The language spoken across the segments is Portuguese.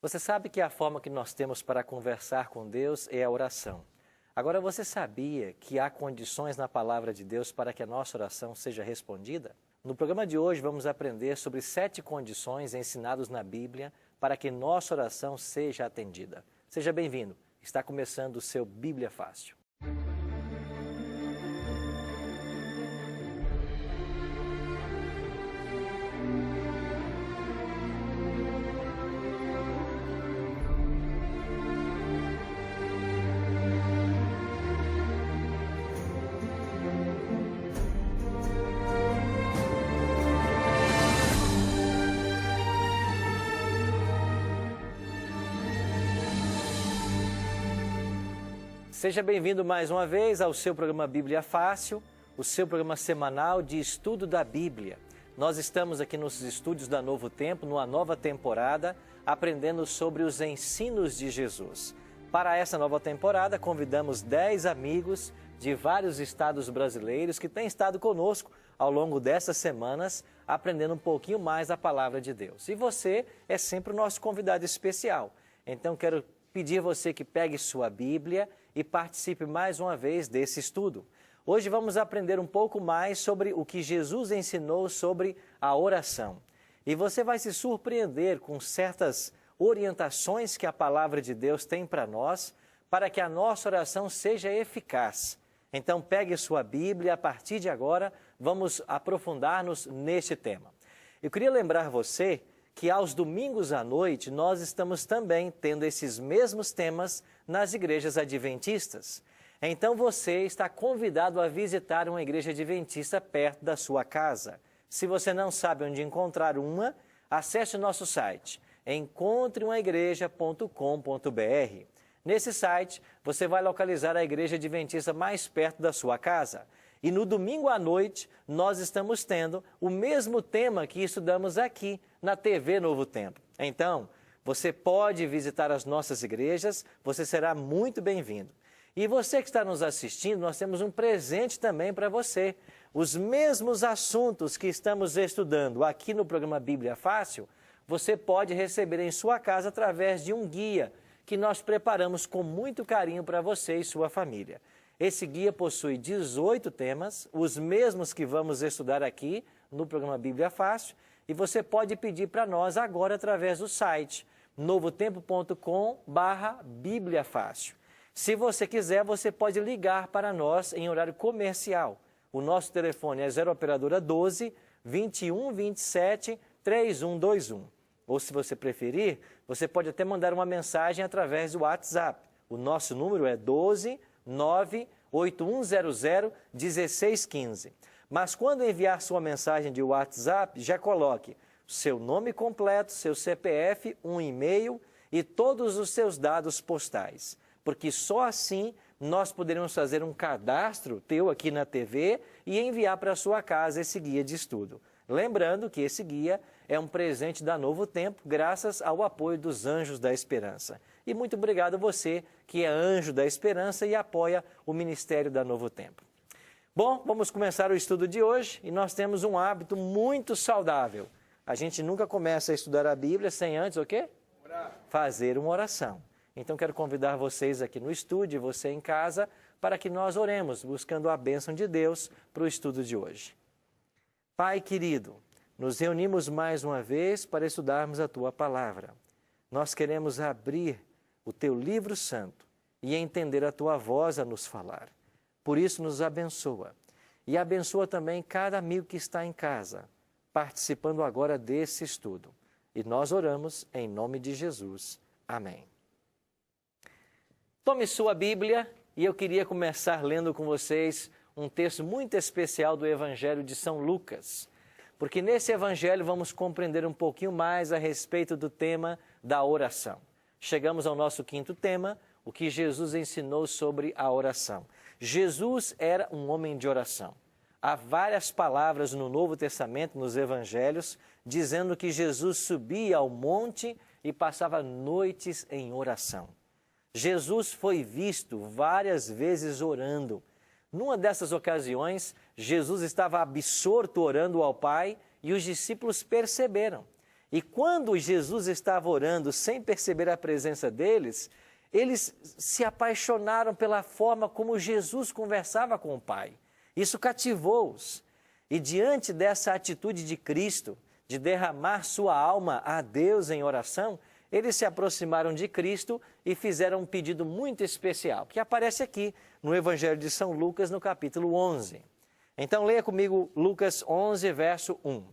Você sabe que a forma que nós temos para conversar com Deus é a oração. Agora, você sabia que há condições na palavra de Deus para que a nossa oração seja respondida? No programa de hoje, vamos aprender sobre 7 condições ensinadas na Bíblia para que nossa oração seja atendida. Seja bem-vindo. Está começando o seu Bíblia Fácil. Seja bem-vindo mais uma vez ao seu programa Bíblia Fácil, o seu programa semanal de estudo da Bíblia. Nós estamos aqui nos estúdios da Novo Tempo, numa nova temporada, aprendendo sobre os ensinos de Jesus. Para essa nova temporada, convidamos 10 amigos de vários estados brasileiros que têm estado conosco ao longo dessas semanas, aprendendo um pouquinho mais a palavra de Deus. E você é sempre o nosso convidado especial. Então, quero pedir a você que pegue sua Bíblia e participe mais uma vez desse estudo. Hoje vamos aprender um pouco mais sobre o que Jesus ensinou sobre a oração. E você vai se surpreender com certas orientações que a palavra de Deus tem para nós, para que a nossa oração seja eficaz. Então pegue sua Bíblia e a partir de agora vamos aprofundar-nos neste tema. Eu queria lembrar você que aos domingos à noite nós estamos também tendo esses mesmos temas nas igrejas adventistas. Então você está convidado a visitar uma igreja adventista perto da sua casa. Se você não sabe onde encontrar uma, acesse o nosso site, encontreumaigreja.com.br. Nesse site, você vai localizar a igreja adventista mais perto da sua casa. E no domingo à noite, nós estamos tendo o mesmo tema que estudamos aqui na TV Novo Tempo. Então, você pode visitar as nossas igrejas, você será muito bem-vindo. E você que está nos assistindo, nós temos um presente também para você. Os mesmos assuntos que estamos estudando aqui no programa Bíblia Fácil, você pode receber em sua casa através de um guia que nós preparamos com muito carinho para você e sua família. Esse guia possui 18 temas, os mesmos que vamos estudar aqui no programa Bíblia Fácil, e você pode pedir para nós agora através do site novotempo.com/Bíblia Fácil. Se você quiser, você pode ligar para nós em horário comercial. O nosso telefone é 0 operadora 12 21 27 3121. Ou se você preferir, você pode até mandar uma mensagem através do WhatsApp. O nosso número é 12 98100 1615. Mas quando enviar sua mensagem de WhatsApp, já coloque seu nome completo, seu CPF, um e-mail e todos os seus dados postais. Porque só assim nós poderemos fazer um cadastro teu aqui na TV e enviar para a sua casa esse guia de estudo. Lembrando que esse guia é um presente da Novo Tempo, graças ao apoio dos Anjos da Esperança. E muito obrigado a você que é Anjo da Esperança e apoia o Ministério da Novo Tempo. Bom, vamos começar o estudo de hoje e nós temos um hábito muito saudável. A gente nunca começa a estudar a Bíblia sem antes o quê? Fazer uma oração. Então quero convidar vocês aqui no estúdio e você em casa para que nós oremos, buscando a bênção de Deus para o estudo de hoje. Pai querido, nos reunimos mais uma vez para estudarmos a Tua Palavra. Nós queremos abrir o Teu livro santo e entender a Tua voz a nos falar. Por isso nos abençoa. E abençoa também cada amigo que está em casa, participando agora desse estudo. E nós oramos em nome de Jesus. Amém. Tome sua Bíblia e eu queria começar lendo com vocês um texto muito especial do Evangelho de São Lucas. Porque nesse Evangelho vamos compreender um pouquinho mais a respeito do tema da oração. Chegamos ao nosso quinto tema, o que Jesus ensinou sobre a oração. Jesus era um homem de oração. Há várias palavras no Novo Testamento, nos Evangelhos, dizendo que Jesus subia ao monte e passava noites em oração. Jesus foi visto várias vezes orando. Numa dessas ocasiões, Jesus estava absorto orando ao Pai e os discípulos perceberam. E quando Jesus estava orando sem perceber a presença deles, eles se apaixonaram pela forma como Jesus conversava com o Pai. Isso cativou-os. E diante dessa atitude de Cristo, de derramar sua alma a Deus em oração, eles se aproximaram de Cristo e fizeram um pedido muito especial, que aparece aqui no Evangelho de São Lucas, no capítulo 11. Então leia comigo Lucas 11, verso 1.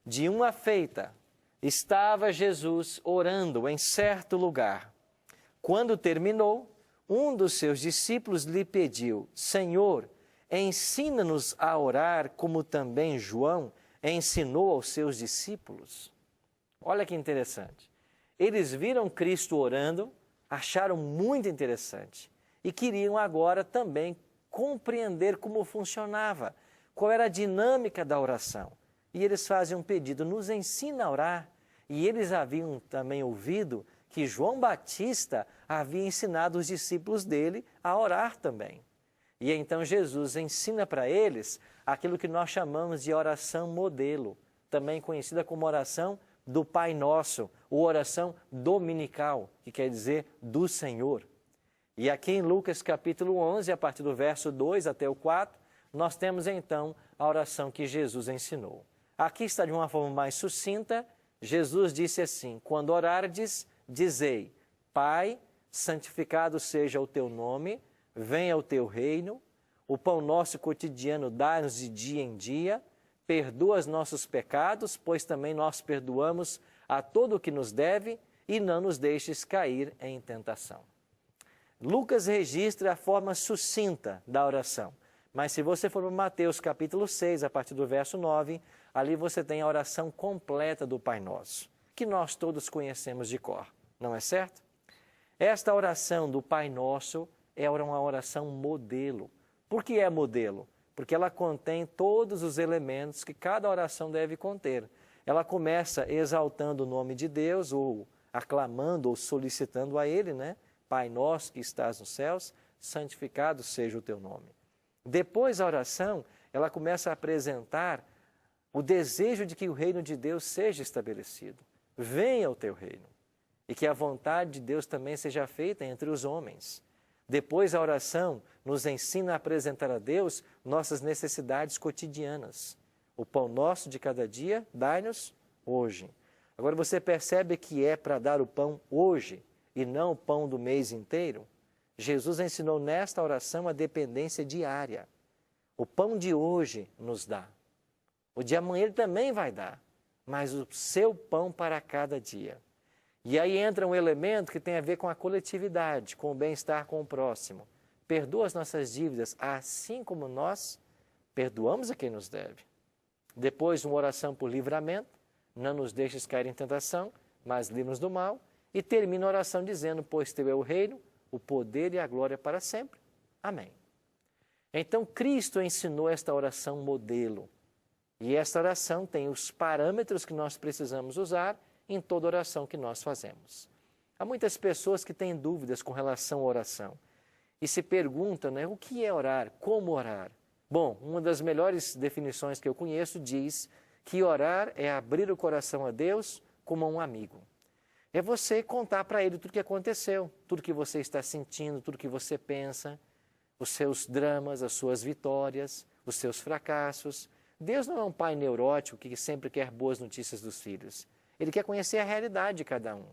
De uma feita, estava Jesus orando em certo lugar. Quando terminou, um dos seus discípulos lhe pediu: Senhor, ensina-nos a orar como também João ensinou aos seus discípulos. Olha que interessante. Eles viram Cristo orando, acharam muito interessante e queriam agora também compreender como funcionava, qual era a dinâmica da oração. E eles fazem um pedido: nos ensina a orar. E eles haviam também ouvido que João Batista havia ensinado os discípulos dele a orar também. E então Jesus ensina para eles aquilo que nós chamamos de oração modelo, também conhecida como oração do Pai Nosso, ou oração dominical, que quer dizer do Senhor. E aqui em Lucas capítulo 11, a partir do verso 2 até o 4, nós temos então a oração que Jesus ensinou. Aqui está de uma forma mais sucinta. Jesus disse assim: quando orardes, dizei: Pai, santificado seja o teu nome, venha o teu reino, o pão nosso cotidiano dá-nos de dia em dia, perdoa os nossos pecados, pois também nós perdoamos a todo o que nos deve, e não nos deixes cair em tentação. Lucas registra a forma sucinta da oração, mas se você for para Mateus capítulo 6, a partir do verso 9, ali você tem a oração completa do Pai Nosso, que nós todos conhecemos de cor, não é certo? Esta oração do Pai Nosso é uma oração modelo. Por que é modelo? Porque ela contém todos os elementos que cada oração deve conter. Ela começa exaltando o nome de Deus, ou aclamando, ou solicitando a Ele, né? Pai Nosso que estás nos céus, santificado seja o teu nome. Depois a oração, ela começa a apresentar o desejo de que o reino de Deus seja estabelecido. Venha o teu reino. E que a vontade de Deus também seja feita entre os homens. Depois a oração nos ensina a apresentar a Deus nossas necessidades cotidianas. O pão nosso de cada dia, dai-nos hoje. Agora você percebe que é para dar o pão hoje e não o pão do mês inteiro? Jesus ensinou nesta oração a dependência diária. O pão de hoje nos dá. O de amanhã ele também vai dar, mas o seu pão para cada dia. E aí entra um elemento que tem a ver com a coletividade, com o bem-estar com o próximo. Perdoa as nossas dívidas, assim como nós perdoamos a quem nos deve. Depois, uma oração por livramento: não nos deixes cair em tentação, mas livra-nos do mal. E termina a oração dizendo: pois teu é o reino, o poder e a glória para sempre. Amém. Então, Cristo ensinou esta oração modelo. E esta oração tem os parâmetros que nós precisamos usar em toda oração que nós fazemos. Há muitas pessoas que têm dúvidas com relação à oração e se perguntam, né, o que é orar, como orar? Bom, uma das melhores definições que eu conheço diz que orar é abrir o coração a Deus como a um amigo. É você contar para Ele tudo o que aconteceu, tudo que você está sentindo, tudo que você pensa, os seus dramas, as suas vitórias, os seus fracassos. Deus não é um pai neurótico que sempre quer boas notícias dos filhos. Ele quer conhecer a realidade de cada um.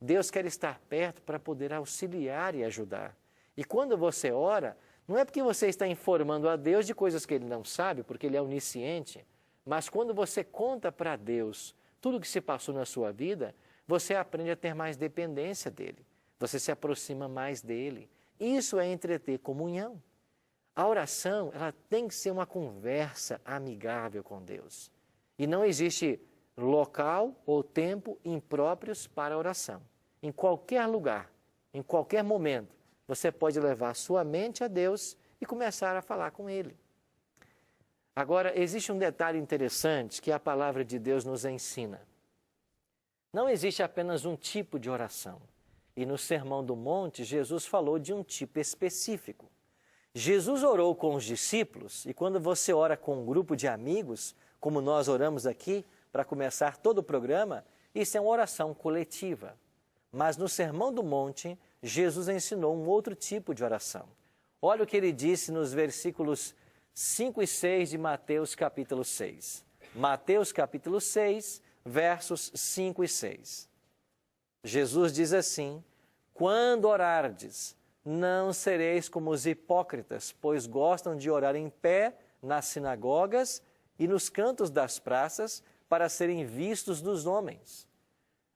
Deus quer estar perto para poder auxiliar e ajudar. E quando você ora, não é porque você está informando a Deus de coisas que Ele não sabe, porque Ele é onisciente, mas quando você conta para Deus tudo o que se passou na sua vida, você aprende a ter mais dependência dEle. Você se aproxima mais dEle. Isso é entreter comunhão. A oração, ela tem que ser uma conversa amigável com Deus. E não existe local ou tempo impróprios para a oração. Em qualquer lugar, em qualquer momento, você pode levar sua mente a Deus e começar a falar com Ele. Agora, existe um detalhe interessante que a palavra de Deus nos ensina. Não existe apenas um tipo de oração. E no Sermão do Monte, Jesus falou de um tipo específico. Jesus orou com os discípulos, e quando você ora com um grupo de amigos, como nós oramos aqui, para começar todo o programa, Isso é uma oração coletiva. Mas no Sermão do Monte, Jesus ensinou um outro tipo de oração. Olha o que ele disse nos versículos 5 e 6 de Mateus capítulo 6. Mateus capítulo 6, versos 5 e 6. Jesus diz assim: quando orardes, não sereis como os hipócritas, pois gostam de orar em pé nas sinagogas e nos cantos das praças para serem vistos dos homens.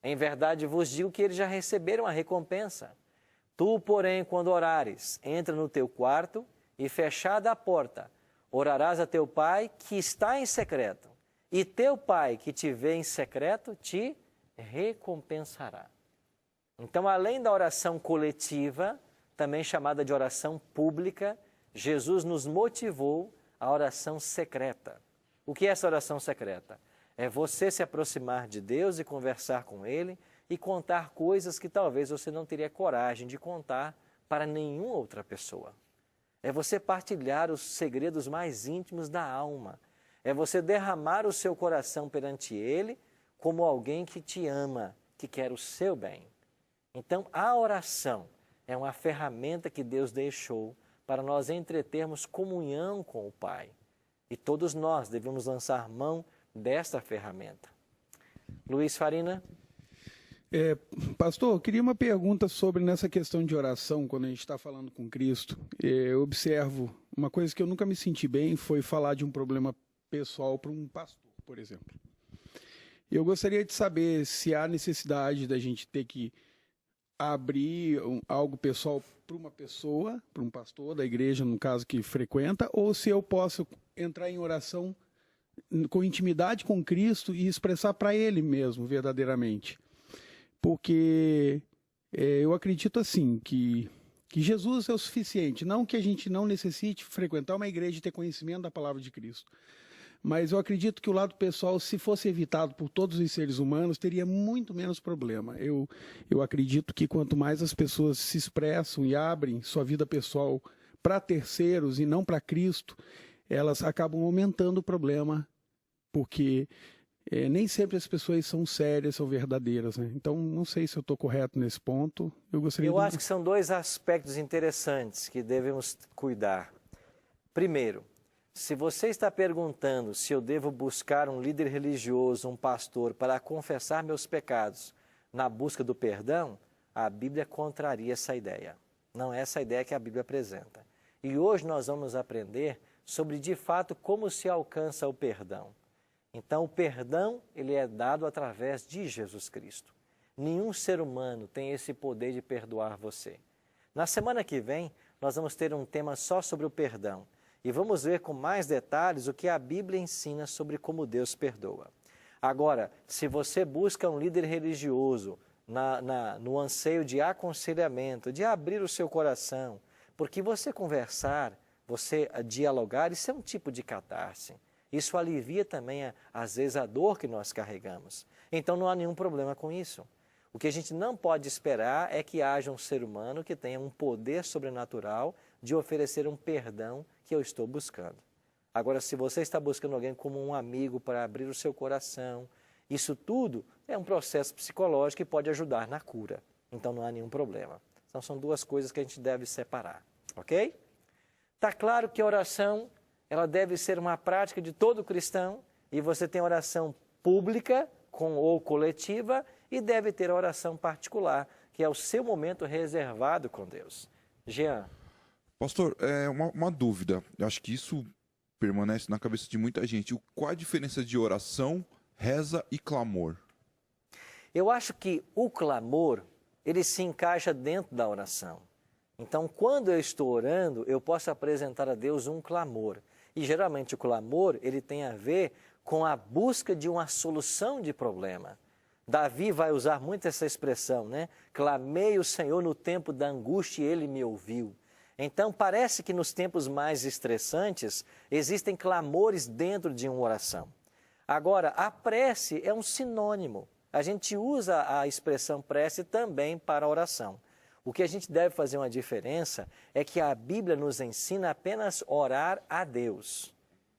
Em verdade vos digo que eles já receberam a recompensa. Tu, porém, quando orares, entra no teu quarto e, fechada a porta, orarás a teu pai que está em secreto, e teu pai que te vê em secreto te recompensará. Então, além da oração coletiva, também chamada de oração pública, Jesus nos motivou à oração secreta. O que é essa oração secreta? É você se aproximar de Deus e conversar com Ele e contar coisas que talvez você não teria coragem de contar para nenhuma outra pessoa. É você partilhar os segredos mais íntimos da alma. É você derramar o seu coração perante Ele como alguém que te ama, que quer o seu bem. Então, a oração é uma ferramenta que Deus deixou para nós entretermos comunhão com o Pai. E todos nós devemos lançar mão desta ferramenta. Luiz Farina? Pastor, eu queria uma pergunta sobre nessa questão de oração, quando a gente está falando com Cristo. Eu observo, uma coisa que eu nunca me senti bem foi falar de um problema pessoal para um pastor, por exemplo. Eu gostaria de saber se há necessidade da gente ter que abrir algo pessoal para uma pessoa, para um pastor da igreja, no caso que frequenta, ou se eu posso entrar em oração com intimidade com Cristo e expressar para Ele mesmo, verdadeiramente. Porque eu acredito assim, que Jesus é o suficiente. Não que a gente não necessite frequentar uma igreja e ter conhecimento da palavra de Cristo. Mas eu acredito que o lado pessoal, se fosse evitado por todos os seres humanos, teria muito menos problema. Eu acredito que quanto mais as pessoas se expressam e abrem sua vida pessoal para terceiros e não para Cristo, elas acabam aumentando o problema, porque nem sempre as pessoas são sérias, são verdadeiras, né? Então, não sei se eu estou correto nesse ponto. Eu acho que são dois aspectos interessantes que devemos cuidar. Primeiro, se você está perguntando se eu devo buscar um líder religioso, um pastor, para confessar meus pecados na busca do perdão, a Bíblia contraria essa ideia. Não é essa a ideia que a Bíblia apresenta. E hoje nós vamos aprender sobre, de fato, como se alcança o perdão. Então, o perdão, ele é dado através de Jesus Cristo. Nenhum ser humano tem esse poder de perdoar você. Na semana que vem, nós vamos ter um tema só sobre o perdão. E vamos ver com mais detalhes o que a Bíblia ensina sobre como Deus perdoa. Agora, se você busca um líder religioso no anseio de aconselhamento, de abrir o seu coração, porque você conversar, você dialogar, isso é um tipo de catarse. Isso alivia também, às vezes, a dor que nós carregamos. Então, não há nenhum problema com isso. O que a gente não pode esperar é que haja um ser humano que tenha um poder sobrenatural de oferecer um perdão que eu estou buscando. Agora, se você está buscando alguém como um amigo para abrir o seu coração, isso tudo é um processo psicológico que pode ajudar na cura. Então, não há nenhum problema. Então, são duas coisas que a gente deve separar, ok? Está claro que a oração, ela deve ser uma prática de todo cristão, e você tem oração pública ou coletiva, e deve ter a oração particular, que é o seu momento reservado com Deus. Jean. Pastor, uma dúvida. Eu acho que isso permanece na cabeça de muita gente. Qual a diferença de oração, reza e clamor? Eu acho que o clamor, ele se encaixa dentro da oração. Então, quando eu estou orando, eu posso apresentar a Deus um clamor. E geralmente o clamor, ele tem a ver com a busca de uma solução de problema. Davi vai usar muito essa expressão, né? Clamei o Senhor no tempo da angústia e Ele me ouviu. Então, parece que nos tempos mais estressantes, existem clamores dentro de uma oração. Agora, a prece é um sinônimo. A gente usa a expressão prece também para a oração. O que a gente deve fazer uma diferença é que a Bíblia nos ensina apenas orar a Deus.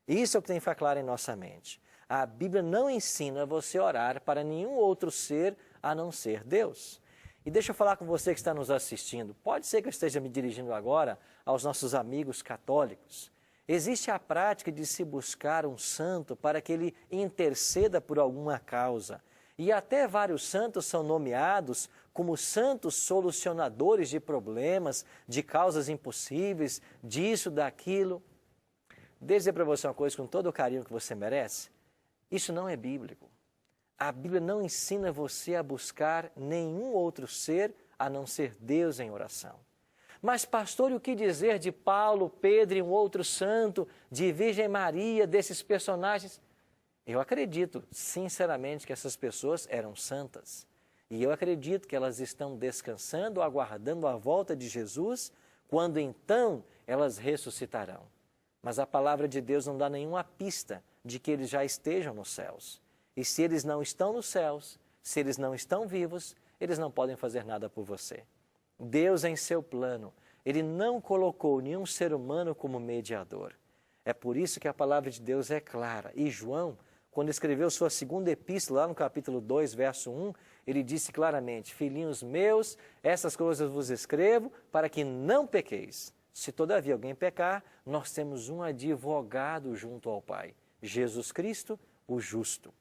Isso é o que tem que ficar claro em nossa mente. A Bíblia não ensina você a orar para nenhum outro ser a não ser Deus. E deixa eu falar com você que está nos assistindo. Pode ser que eu esteja me dirigindo agora aos nossos amigos católicos. Existe a prática de se buscar um santo para que ele interceda por alguma causa. E até vários santos são nomeados como santos solucionadores de problemas, de causas impossíveis, disso, daquilo. Deixa eu dizer para você uma coisa com todo o carinho que você merece. Isso não é bíblico. A Bíblia não ensina você a buscar nenhum outro ser a não ser Deus em oração. Mas, pastor, e o que dizer de Paulo, Pedro e um outro santo, de Virgem Maria, desses personagens? Eu acredito, sinceramente, que essas pessoas eram santas. E eu acredito que elas estão descansando, aguardando a volta de Jesus, quando então elas ressuscitarão. Mas a palavra de Deus não dá nenhuma pista de que eles já estejam nos céus. E se eles não estão nos céus, se eles não estão vivos, eles não podem fazer nada por você. Deus, em seu plano, Ele não colocou nenhum ser humano como mediador. É por isso que a palavra de Deus é clara. E João, quando escreveu sua segunda epístola, lá no capítulo 2, verso 1, ele disse claramente: filhinhos meus, essas coisas vos escrevo para que não pequeis. Se todavia alguém pecar, nós temos um advogado junto ao Pai, Jesus Cristo, o justo.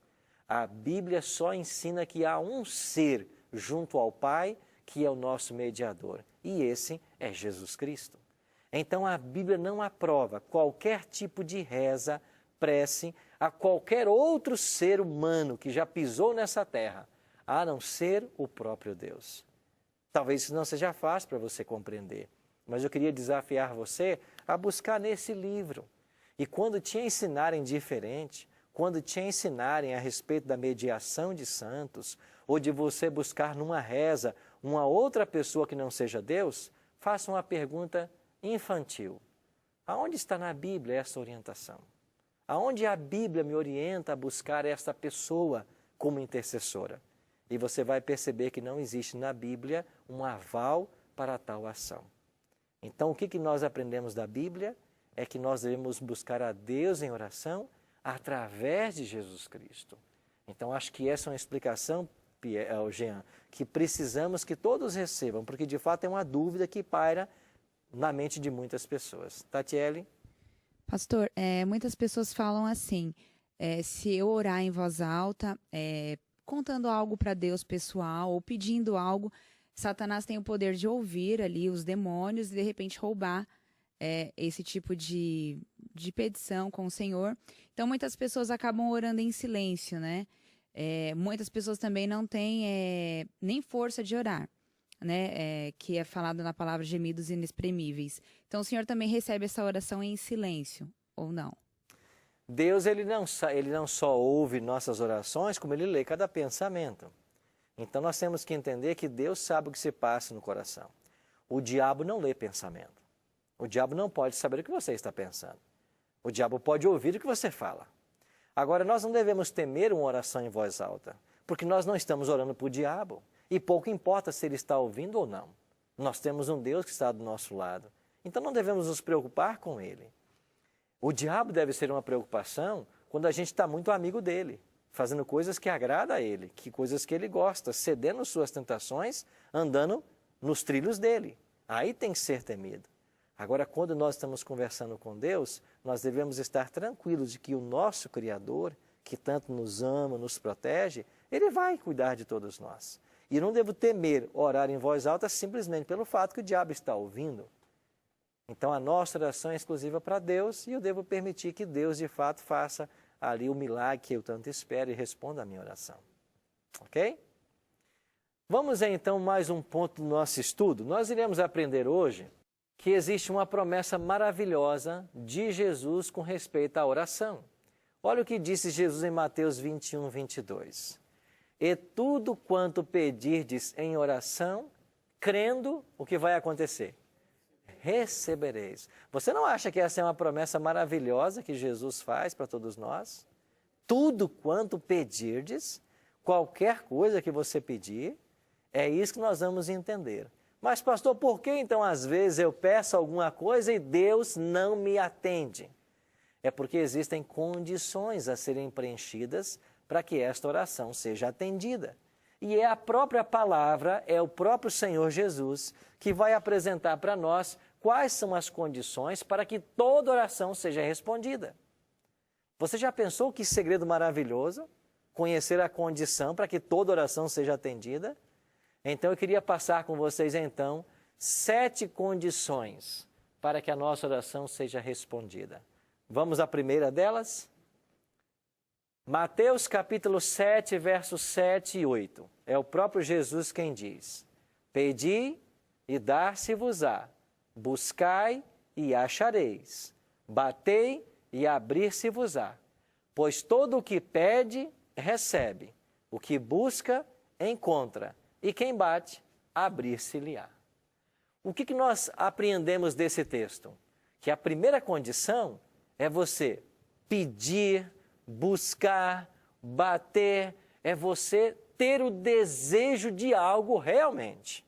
A Bíblia só ensina que há um ser junto ao Pai, que é o nosso mediador, e esse é Jesus Cristo. Então a Bíblia não aprova qualquer tipo de reza, prece a qualquer outro ser humano que já pisou nessa terra, a não ser o próprio Deus. Talvez isso não seja fácil para você compreender, mas eu queria desafiar você a buscar nesse livro. E quando te ensinarem diferente, quando te ensinarem a respeito da mediação de santos, ou de você buscar numa reza uma outra pessoa que não seja Deus, faça uma pergunta infantil. Aonde está na Bíblia essa orientação? Aonde a Bíblia me orienta a buscar essa pessoa como intercessora? E você vai perceber que não existe na Bíblia um aval para tal ação. Então, o que nós aprendemos da Bíblia é que nós devemos buscar a Deus em oração através de Jesus Cristo. Então, acho que essa é uma explicação, Jean, que precisamos que todos recebam, porque de fato é uma dúvida que paira na mente de muitas pessoas. Tatiele? Pastor, muitas pessoas falam assim, se eu orar em voz alta, contando algo para Deus pessoal ou pedindo algo, Satanás tem o poder de ouvir ali os demônios e de repente roubar esse tipo de petição com o Senhor. Então muitas pessoas acabam orando em silêncio, né? Muitas pessoas também não têm nem força de orar, né? Que é falado na palavra gemidos inexprimíveis. Então o Senhor também recebe essa oração em silêncio, ou não? Deus ele não só ouve nossas orações, como Ele lê cada pensamento. Então nós temos que entender que Deus sabe o que se passa no coração. O diabo não lê pensamento. O diabo não pode saber o que você está pensando. O diabo pode ouvir o que você fala. Agora, nós não devemos temer uma oração em voz alta, porque nós não estamos orando para o diabo. E pouco importa se ele está ouvindo ou não. Nós temos um Deus que está do nosso lado. Então não devemos nos preocupar com ele. O diabo deve ser uma preocupação quando a gente está muito amigo dele, fazendo coisas que agradam a ele, coisas que ele gosta, cedendo suas tentações, andando nos trilhos dele. Aí tem que ser temido. Agora, quando nós estamos conversando com Deus, nós devemos estar tranquilos de que o nosso Criador, que tanto nos ama, nos protege, Ele vai cuidar de todos nós. E não devo temer orar em voz alta simplesmente pelo fato que o diabo está ouvindo. Então, a nossa oração é exclusiva para Deus e eu devo permitir que Deus, de fato, faça ali o milagre que eu tanto espero e responda a minha oração. Ok? Vamos então mais um ponto do nosso estudo. Nós iremos aprender hoje que existe uma promessa maravilhosa de Jesus com respeito à oração. Olha o que disse Jesus em Mateus 21, 22. E tudo quanto pedirdes em oração, crendo, o que vai acontecer? Recebereis. Você não acha que essa é uma promessa maravilhosa que Jesus faz para todos nós? Tudo quanto pedirdes, qualquer coisa que você pedir, é isso que nós vamos entender. Mas, pastor, por que então às vezes eu peço alguma coisa e Deus não me atende? É porque existem condições a serem preenchidas para que esta oração seja atendida. E é a própria palavra, é o próprio Senhor Jesus que vai apresentar para nós quais são as condições para que toda oração seja respondida. Você já pensou que segredo maravilhoso? Conhecer a condição para que toda oração seja atendida? Então eu queria passar com vocês então 7 condições para que a nossa oração seja respondida. Vamos à primeira delas? Mateus capítulo 7, versos 7 e 8. É o próprio Jesus quem diz: Pedi e dar-se-vos-á, buscai e achareis, batei e abrir-se-vos-á. Pois todo o que pede, recebe, o que busca, encontra, e quem bate, abrir-se-lhe-á. O que nós apreendemos desse texto? Que a primeira condição é você pedir, buscar, bater, é você ter o desejo de algo realmente.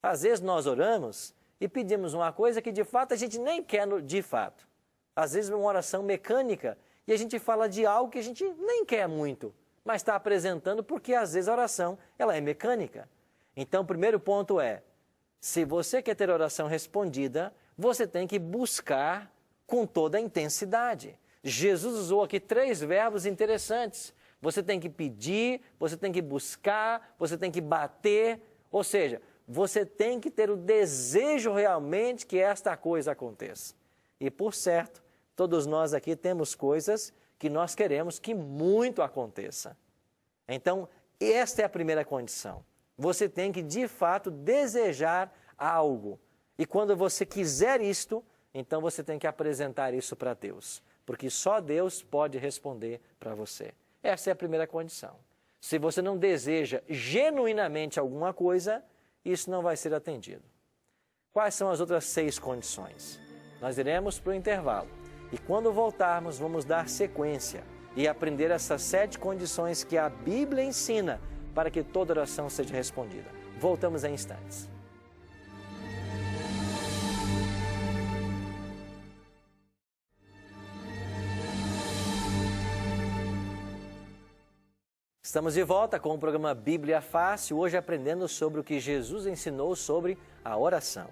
Às vezes nós oramos e pedimos uma coisa que de fato a gente nem quer de fato. Às vezes uma oração mecânica e a gente fala de algo que a gente nem quer muito, mas está apresentando porque às vezes a oração ela é mecânica. Então o primeiro ponto é, se você quer ter a oração respondida, você tem que buscar com toda a intensidade. Jesus usou aqui 3 verbos interessantes. Você tem que pedir, você tem que buscar, você tem que bater. Ou seja, você tem que ter o desejo realmente que esta coisa aconteça. E por certo, todos nós aqui temos coisas que nós queremos que muito aconteça. Então, esta é a primeira condição. Você tem que, de fato, desejar algo. E quando você quiser isto, então você tem que apresentar isso para Deus. Porque só Deus pode responder para você. Essa é a primeira condição. Se você não deseja genuinamente alguma coisa, isso não vai ser atendido. Quais são as outras 6 condições? Nós iremos para o intervalo. E quando voltarmos, vamos dar sequência e aprender essas 7 condições que a Bíblia ensina para que toda oração seja respondida. Voltamos em instantes. Estamos de volta com o programa Bíblia Fácil, hoje aprendendo sobre o que Jesus ensinou sobre a oração.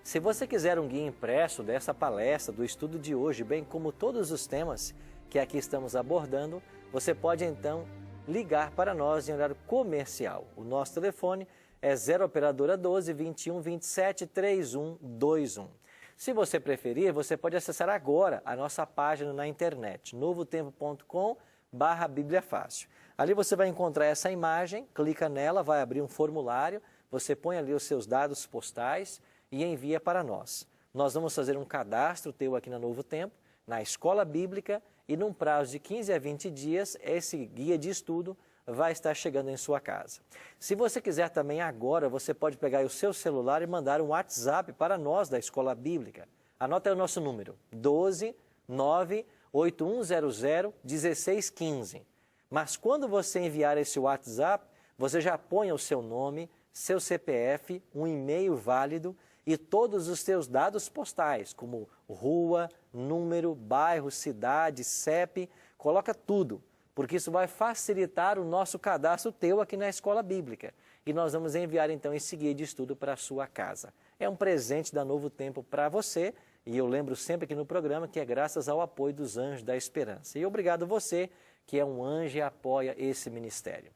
Se você quiser um guia impresso dessa palestra, do estudo de hoje, bem como todos os temas que aqui estamos abordando, você pode então ligar para nós em horário comercial. O nosso telefone é 0 operadora 12 21 27 3121. Se você preferir, você pode acessar agora a nossa página na internet, novotempo.com/Bíblia Fácil. Ali você vai encontrar essa imagem, clica nela, vai abrir um formulário, você põe ali os seus dados postais e envia para nós. Nós vamos fazer um cadastro teu aqui na Novo Tempo, na Escola Bíblica, e num prazo de 15 a 20 dias, esse guia de estudo vai estar chegando em sua casa. Se você quiser também agora, você pode pegar o seu celular e mandar um WhatsApp para nós da Escola Bíblica. Anota aí o nosso número, 12 98100 1615. Mas quando você enviar esse WhatsApp, você já põe o seu nome, seu CPF, um e-mail válido e todos os seus dados postais, como rua, número, bairro, cidade, CEP, coloca tudo, porque isso vai facilitar o nosso cadastro teu aqui na Escola Bíblica. E nós vamos enviar então esse guia de estudo para a sua casa. É um presente da Novo Tempo para você, e eu lembro sempre aqui no programa que é graças ao apoio dos Anjos da Esperança. E obrigado você que é um anjo e apoia esse ministério.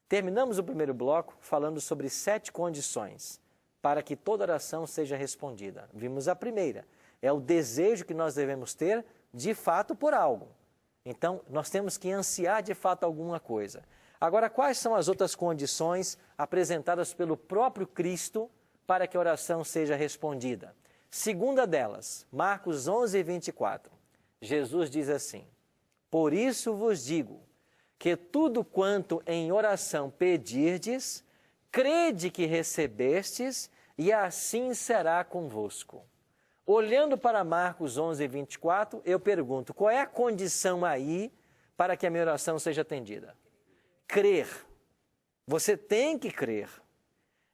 Terminamos o primeiro bloco falando sobre 7 condições para que toda oração seja respondida. Vimos a primeira, é o desejo que nós devemos ter de fato por algo. Então, nós temos que ansiar de fato alguma coisa. Agora, quais são as outras condições apresentadas pelo próprio Cristo para que a oração seja respondida? Segunda delas, Marcos 11, 24. Jesus diz assim: Por isso vos digo, que tudo quanto em oração pedirdes, crede que recebestes, e assim será convosco. Olhando para Marcos 11, 24, eu pergunto, qual é a condição aí para que a minha oração seja atendida? Crer. Você tem que crer.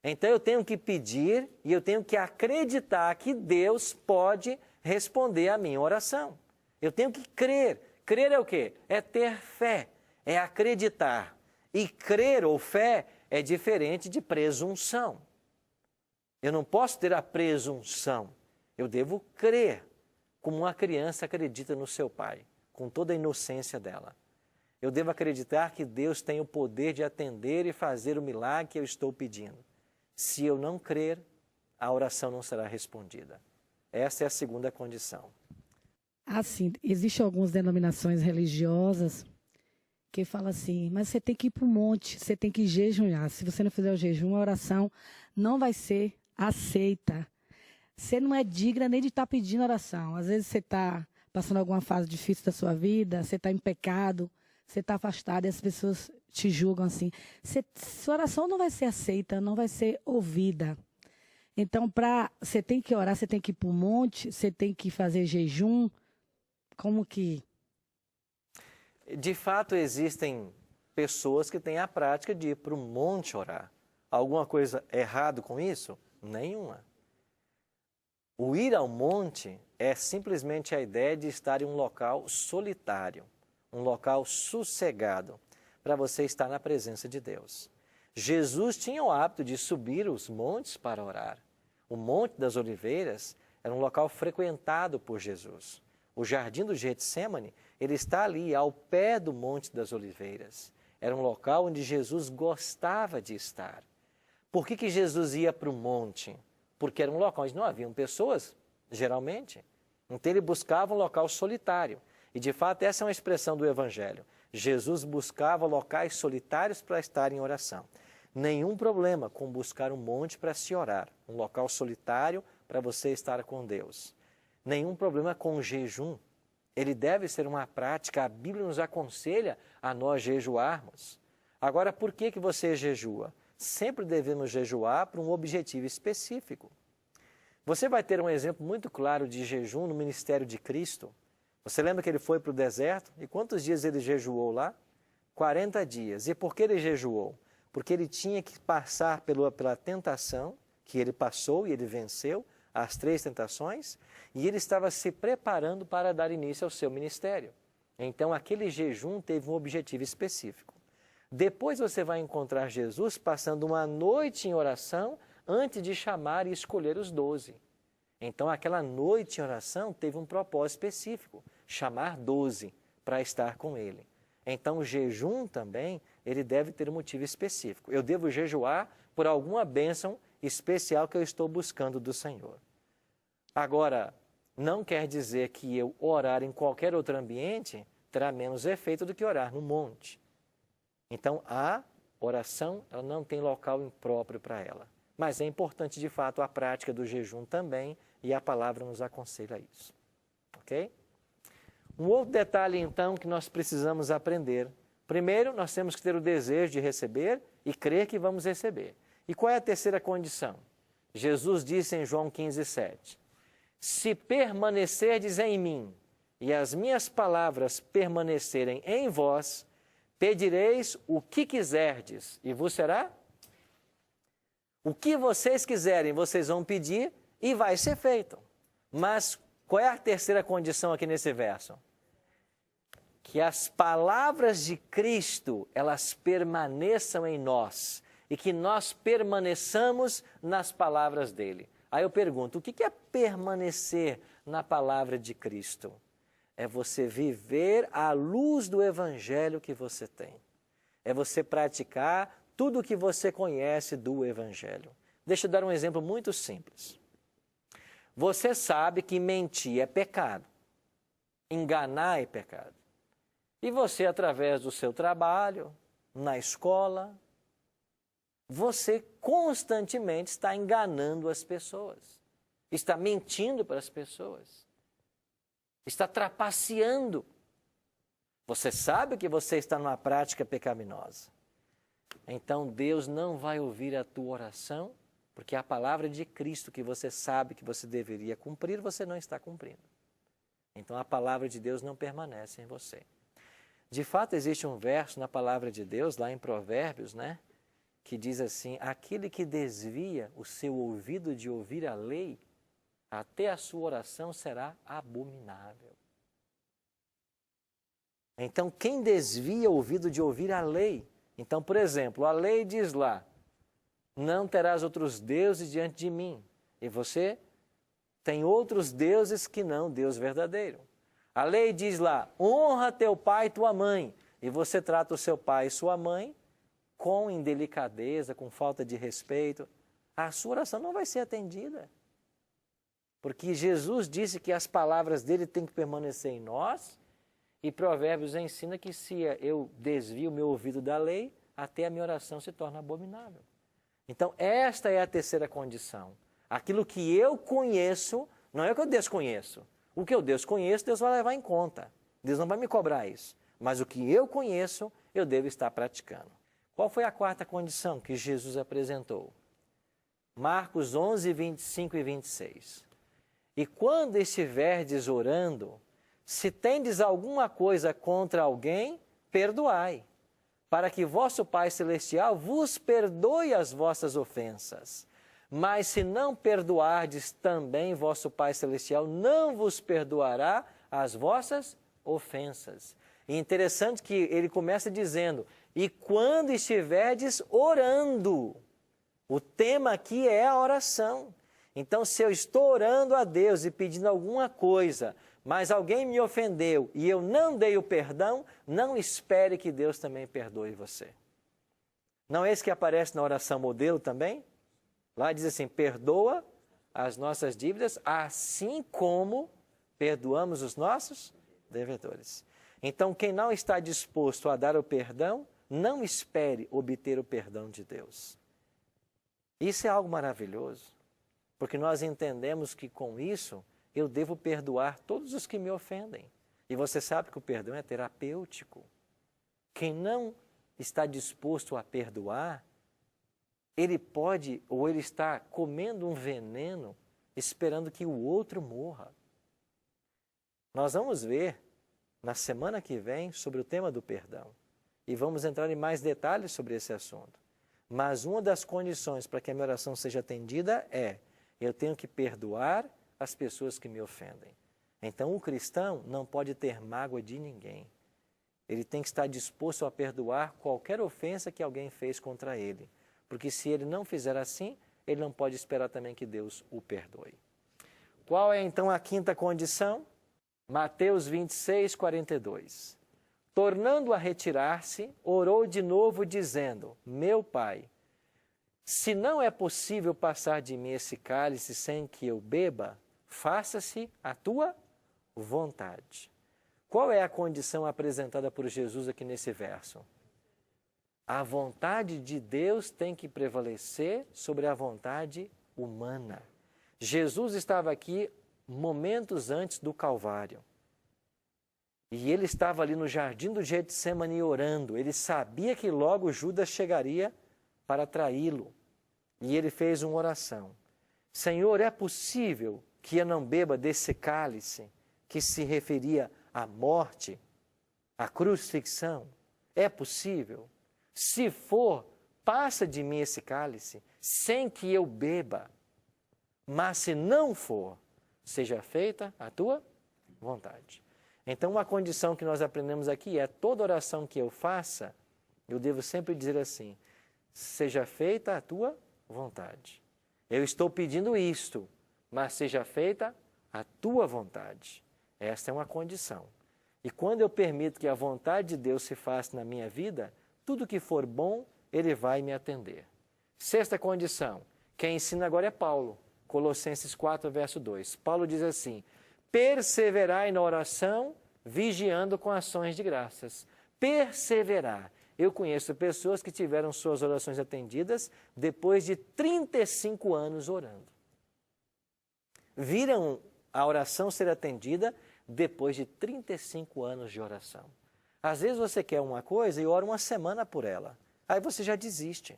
Então eu tenho que pedir e eu tenho que acreditar que Deus pode responder a minha oração. Eu tenho que crer. Crer é o quê? É ter fé, é acreditar. E crer ou fé é diferente de presunção. Eu não posso ter a presunção. Eu devo crer, como uma criança acredita no seu pai, com toda a inocência dela. Eu devo acreditar que Deus tem o poder de atender e fazer o milagre que eu estou pedindo. Se eu não crer, a oração não será respondida. Essa é a segunda condição. Assim, existem algumas denominações religiosas que falam assim, mas você tem que ir para o monte, você tem que jejuar. Se você não fizer o jejum, a oração não vai ser aceita. Você não é digna nem de estar pedindo oração. Às vezes você está passando alguma fase difícil da sua vida, você está em pecado, você está afastado e as pessoas te julgam assim. Sua oração não vai ser aceita, não vai ser ouvida. Então, você tem que orar, você tem que ir para o monte, você tem que fazer jejum. Como que... De fato, existem pessoas que têm a prática de ir para o monte orar. Alguma coisa errada com isso? Nenhuma. O ir ao monte é simplesmente a ideia de estar em um local solitário, um local sossegado, para você estar na presença de Deus. Jesus tinha o hábito de subir os montes para orar. O Monte das Oliveiras era um local frequentado por Jesus. O Jardim do Getsêmani, ele está ali ao pé do Monte das Oliveiras. Era um local onde Jesus gostava de estar. Por que Jesus ia para o monte? Porque era um local onde não haviam pessoas, geralmente. Então ele buscava um local solitário. E de fato essa é uma expressão do Evangelho. Jesus buscava locais solitários para estar em oração. Nenhum problema com buscar um monte para se orar, um local solitário para você estar com Deus. Nenhum problema com o jejum. Ele deve ser uma prática, a Bíblia nos aconselha a nós jejuarmos. Agora, por que você jejua? Sempre devemos jejuar para um objetivo específico. Você vai ter um exemplo muito claro de jejum no ministério de Cristo. Você lembra que ele foi para o deserto? E quantos dias ele jejuou lá? 40 dias. E por que ele jejuou? Porque ele tinha que passar pela tentação, que ele passou e ele venceu, as 3 tentações, e ele estava se preparando para dar início ao seu ministério. Então, aquele jejum teve um objetivo específico. Depois você vai encontrar Jesus passando uma noite em oração antes de chamar e escolher os 12. Então, aquela noite em oração teve um propósito específico, chamar 12 para estar com ele. Então, o jejum também, ele deve ter um motivo específico. Eu devo jejuar por alguma bênção especial que eu estou buscando do Senhor. Agora, não quer dizer que eu orar em qualquer outro ambiente terá menos efeito do que orar no monte. Então, a oração ela não tem local impróprio para ela. Mas é importante, de fato, a prática do jejum também, e a palavra nos aconselha isso. Ok? Um outro detalhe, então, que nós precisamos aprender. Primeiro, nós temos que ter o desejo de receber e crer que vamos receber. E qual é a terceira condição? Jesus disse em João 15:7, se permanecerdes em mim e as minhas palavras permanecerem em vós, pedireis o que quiserdes e vos será? O que vocês quiserem, vocês vão pedir e vai ser feito. Mas qual é a terceira condição aqui nesse verso? Que as palavras de Cristo, elas permaneçam em nós e que nós permaneçamos nas palavras dele. Aí eu pergunto, o que é permanecer na palavra de Cristo? É você viver à luz do Evangelho que você tem. É você praticar tudo o que você conhece do Evangelho. Deixa eu dar um exemplo muito simples. Você sabe que mentir é pecado. Enganar é pecado. E você, através do seu trabalho, na escola, você constantemente está enganando as pessoas. Está mentindo para as pessoas. Está trapaceando. Você sabe que você está numa prática pecaminosa. Então Deus não vai ouvir a tua oração, porque a palavra de Cristo que você sabe que você deveria cumprir, você não está cumprindo. Então a palavra de Deus não permanece em você. De fato, existe um verso na palavra de Deus, lá em Provérbios, que diz assim, aquele que desvia o seu ouvido de ouvir a lei, até a sua oração será abominável. Então, quem desvia o ouvido de ouvir a lei? Então, por exemplo, a lei diz lá, não terás outros deuses diante de mim. E você tem outros deuses que não Deus verdadeiro. A lei diz lá, honra teu pai e tua mãe. E você trata o seu pai e sua mãe com indelicadeza, com falta de respeito. A sua oração não vai ser atendida. Porque Jesus disse que as palavras dele têm que permanecer em nós. E Provérbios ensina que se eu desvio o meu ouvido da lei, até a minha oração se torna abominável. Então, esta é a terceira condição. Aquilo que eu conheço, não é o que eu desconheço. O que eu desconheço, Deus vai levar em conta. Deus não vai me cobrar isso. Mas o que eu conheço, eu devo estar praticando. Qual foi a quarta condição que Jesus apresentou? Marcos 11, 25 e 26. E quando estiverdes orando, se tendes alguma coisa contra alguém, perdoai, para que vosso Pai Celestial vos perdoe as vossas ofensas. Mas se não perdoardes, também vosso Pai Celestial não vos perdoará as vossas ofensas. E interessante que ele começa dizendo, e quando estiverdes orando, o tema aqui é a oração. Então, se eu estou orando a Deus e pedindo alguma coisa, mas alguém me ofendeu e eu não dei o perdão, não espere que Deus também perdoe você. Não é esse que aparece na oração modelo também? Lá diz assim, perdoa as nossas dívidas, assim como perdoamos os nossos devedores. Então, quem não está disposto a dar o perdão, não espere obter o perdão de Deus. Isso é algo maravilhoso, porque nós entendemos que com isso eu devo perdoar todos os que me ofendem. E você sabe que o perdão é terapêutico. Quem não está disposto a perdoar, ele pode ou ele está comendo um veneno esperando que o outro morra. Nós vamos ver na semana que vem sobre o tema do perdão. E vamos entrar em mais detalhes sobre esse assunto. Mas uma das condições para que a minha oração seja atendida é, eu tenho que perdoar as pessoas que me ofendem. Então, o cristão não pode ter mágoa de ninguém. Ele tem que estar disposto a perdoar qualquer ofensa que alguém fez contra ele. Porque se ele não fizer assim, ele não pode esperar também que Deus o perdoe. Qual é então a quinta condição? Mateus 26, 42. Tornando a retirar-se, orou de novo dizendo, meu Pai, se não é possível passar de mim esse cálice sem que eu beba, faça-se a tua vontade. Qual é a condição apresentada por Jesus aqui nesse verso? A vontade de Deus tem que prevalecer sobre a vontade humana. Jesus estava aqui momentos antes do Calvário. E ele estava ali no jardim do Getsemane orando. Ele sabia que logo Judas chegaria para traí-lo. E ele fez uma oração. Senhor, é possível que eu não beba desse cálice que se referia à morte, à crucifixão? É possível? Se for, passa de mim esse cálice sem que eu beba. Mas se não for, seja feita a tua vontade. Então, uma condição que nós aprendemos aqui é toda oração que eu faça, eu devo sempre dizer assim, seja feita a tua vontade. Eu estou pedindo isto, mas seja feita a tua vontade. Esta é uma condição. E quando eu permito que a vontade de Deus se faça na minha vida, tudo que for bom, Ele vai me atender. Sexta condição, quem ensina agora é Paulo, Colossenses 4, verso 2. Paulo diz assim, perseverai na oração, vigiando com ações de graças. Perseverar. Eu conheço pessoas que tiveram suas orações atendidas depois de 35 anos orando. Viram a oração ser atendida depois de 35 anos de oração. Às vezes você quer uma coisa e ora uma semana por ela. Aí você já desiste.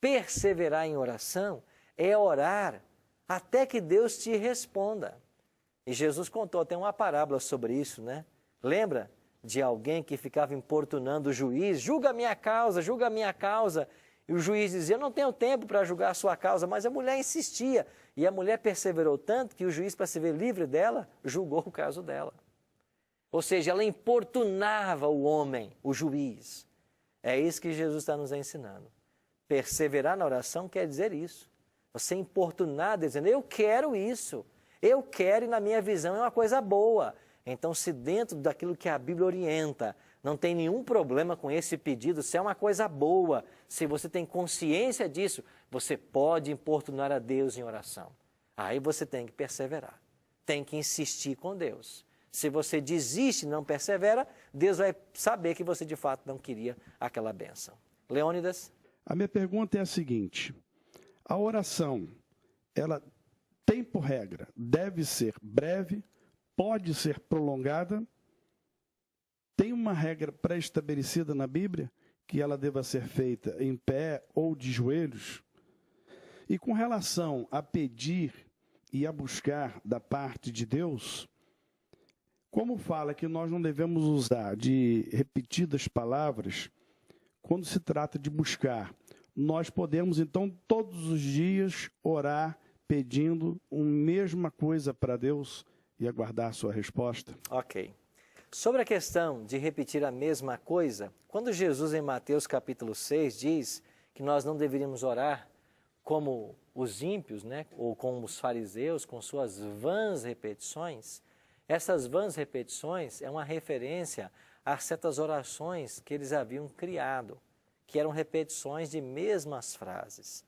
Perseverar em oração é orar até que Deus te responda. E Jesus contou até uma parábola sobre isso, né? Lembra de alguém que ficava importunando o juiz? Julga a minha causa, julga a minha causa. E o juiz dizia, eu não tenho tempo para julgar a sua causa, mas a mulher insistia. E a mulher perseverou tanto que o juiz, para se ver livre dela, julgou o caso dela. Ou seja, ela importunava o homem, o juiz. É isso que Jesus está nos ensinando. Perseverar na oração quer dizer isso. Você importunar, dizendo, eu quero isso. Eu quero e na minha visão é uma coisa boa. Então, se dentro daquilo que a Bíblia orienta, não tem nenhum problema com esse pedido, se é uma coisa boa, se você tem consciência disso, você pode importunar a Deus em oração. Aí você tem que perseverar, tem que insistir com Deus. Se você desiste e não persevera, Deus vai saber que você de fato não queria aquela bênção. Leônidas? A minha pergunta é a seguinte: a oração, ela tem por regra, deve ser breve, pode ser prolongada? Tem uma regra pré-estabelecida na Bíblia que ela deva ser feita em pé ou de joelhos? E com relação a pedir e a buscar da parte de Deus, como fala que nós não devemos usar de repetidas palavras, quando se trata de buscar, nós podemos então todos os dias orar pedindo a mesma coisa para Deus e aguardar a sua resposta? Ok. Sobre a questão de repetir a mesma coisa, quando Jesus em Mateus capítulo 6 diz que nós não deveríamos orar como os ímpios, né, ou como os fariseus, com suas vãs repetições, essas vãs repetições é uma referência a certas orações que eles haviam criado, que eram repetições de mesmas frases.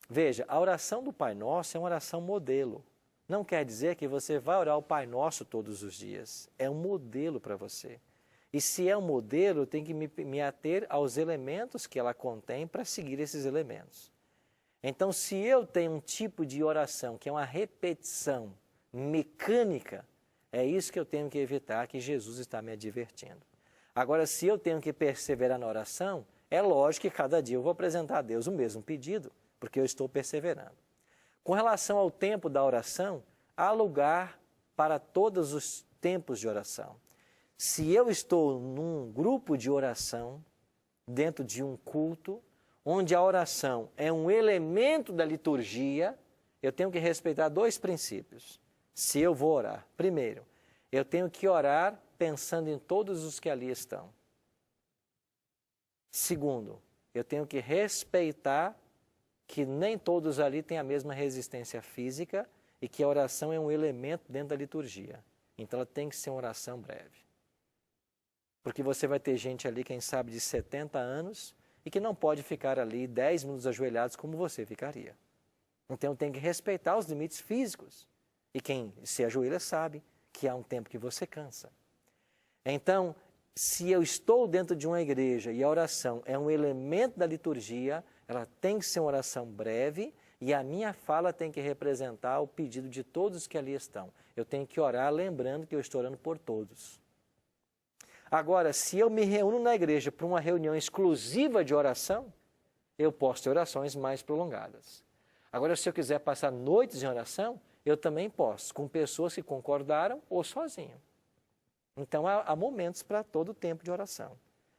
Veja, a oração do Pai Nosso é uma oração modelo. Não quer dizer que você vai orar o Pai Nosso todos os dias. É um modelo para você. E se é um modelo, eu tenho que me ater aos elementos que ela contém para seguir esses elementos. Então, se eu tenho um tipo de oração que é uma repetição mecânica, é isso que eu tenho que evitar, que Jesus está me advertindo. Agora, se eu tenho que perseverar na oração, é lógico que cada dia eu vou apresentar a Deus o mesmo pedido, porque eu estou perseverando. Com relação ao tempo da oração, há lugar para todos os tempos de oração. Se eu estou num grupo de oração, dentro de um culto, onde a oração é um elemento da liturgia, eu tenho que respeitar dois princípios. Se eu vou orar, primeiro, eu tenho que orar pensando em todos os que ali estão. Segundo, eu tenho que respeitar que nem todos ali têm a mesma resistência física e que a oração é um elemento dentro da liturgia. Então ela tem que ser uma oração breve. Porque você vai ter gente ali, quem sabe, de 70 anos e que não pode ficar ali 10 minutos ajoelhados como você ficaria. Então tem que respeitar os limites físicos. E quem se ajoelha sabe que há um tempo que você cansa. Então, se eu estou dentro de uma igreja e a oração é um elemento da liturgia, ela tem que ser uma oração breve e a minha fala tem que representar o pedido de todos que ali estão. Eu tenho que orar lembrando que eu estou orando por todos. Agora, se eu me reúno na igreja para uma reunião exclusiva de oração, eu posso ter orações mais prolongadas. Agora, se eu quiser passar noites em oração, eu também posso, com pessoas que concordaram ou sozinho. Então, há momentos para todo o tempo de oração.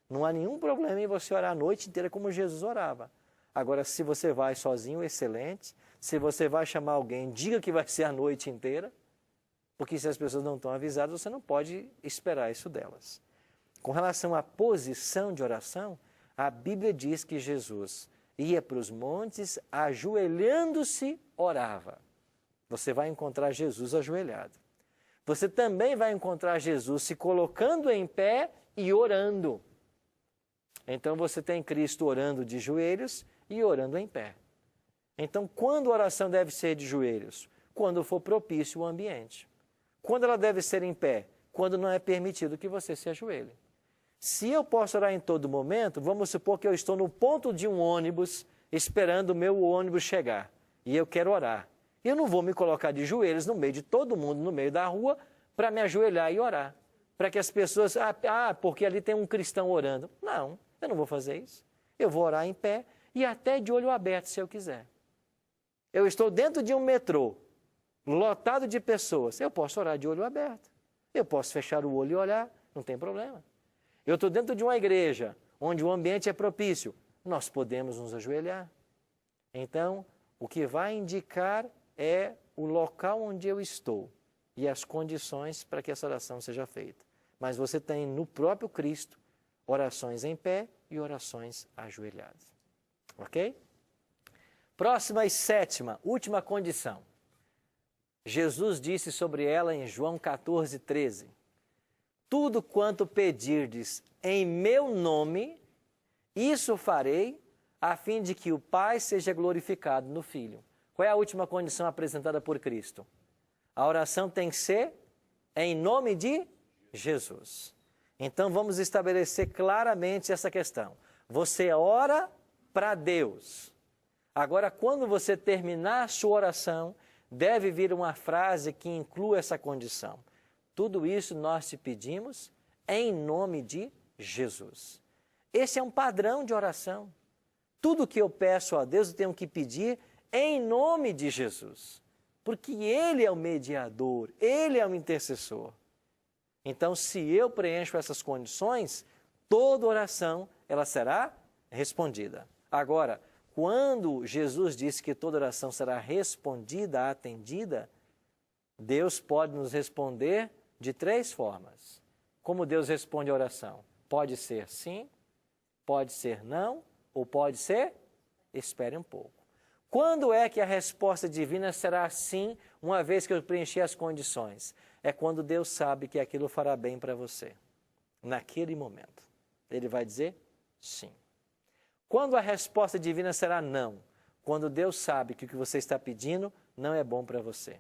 Não há nenhum problema em você orar a noite inteira como Jesus orava. Agora, se você vai sozinho, excelente. Se você vai chamar alguém, diga que vai ser a noite inteira, porque se as pessoas não estão avisadas, você não pode esperar isso delas. Com relação à posição de oração, a Bíblia diz que Jesus ia para os montes, ajoelhando-se, orava. Você vai encontrar Jesus ajoelhado. Você também vai encontrar Jesus se colocando em pé e orando. Então você tem Cristo orando de joelhos e orando em pé. Então, quando a oração deve ser de joelhos? Quando for propício o ambiente. Quando ela deve ser em pé? Quando não é permitido que você se ajoelhe. Se eu posso orar em todo momento, vamos supor que eu estou no ponto de um ônibus, esperando o meu ônibus chegar, e eu quero orar. Eu não vou me colocar de joelhos no meio de todo mundo, no meio da rua, para me ajoelhar e orar. Para que as pessoas, porque ali tem um cristão orando. Não, eu não vou fazer isso. Eu vou orar em pé e até de olho aberto, se eu quiser. Eu estou dentro de um metrô, lotado de pessoas. Eu posso orar de olho aberto. Eu posso fechar o olho e olhar, não tem problema. Eu estou dentro de uma igreja, onde o ambiente é propício. Nós podemos nos ajoelhar. Então, o que vai indicar é o local onde eu estou. e as condições para que essa oração seja feita. Mas você tem no próprio Cristo orações em pé e orações ajoelhadas. Ok? Próxima e sétima, última condição. Jesus disse sobre ela em João 14:13. Tudo quanto pedirdes em meu nome, isso farei, a fim de que o Pai seja glorificado no Filho. Qual é a última condição apresentada por Cristo? A oração tem que ser em nome de Jesus. Então vamos estabelecer claramente essa questão. Você ora para Deus. Agora, quando você terminar a sua oração, deve vir uma frase que inclua essa condição. Tudo isso nós te pedimos em nome de Jesus. Esse é um padrão de oração. Tudo que eu peço a Deus, eu tenho que pedir em nome de Jesus. Porque Ele é o mediador, Ele é o intercessor. Então, se eu preencho essas condições, toda oração ela será respondida. Agora, quando Jesus disse que toda oração será respondida, atendida, Deus pode nos responder de 3 formas. Como Deus responde a oração? Pode ser sim, pode ser não, ou pode ser espere um pouco. Quando é que a resposta divina será sim, uma vez que eu preencher as condições? É quando Deus sabe que aquilo fará bem para você. Naquele momento. Ele vai dizer sim. Quando a resposta divina será não? Quando Deus sabe que o que você está pedindo não é bom para você.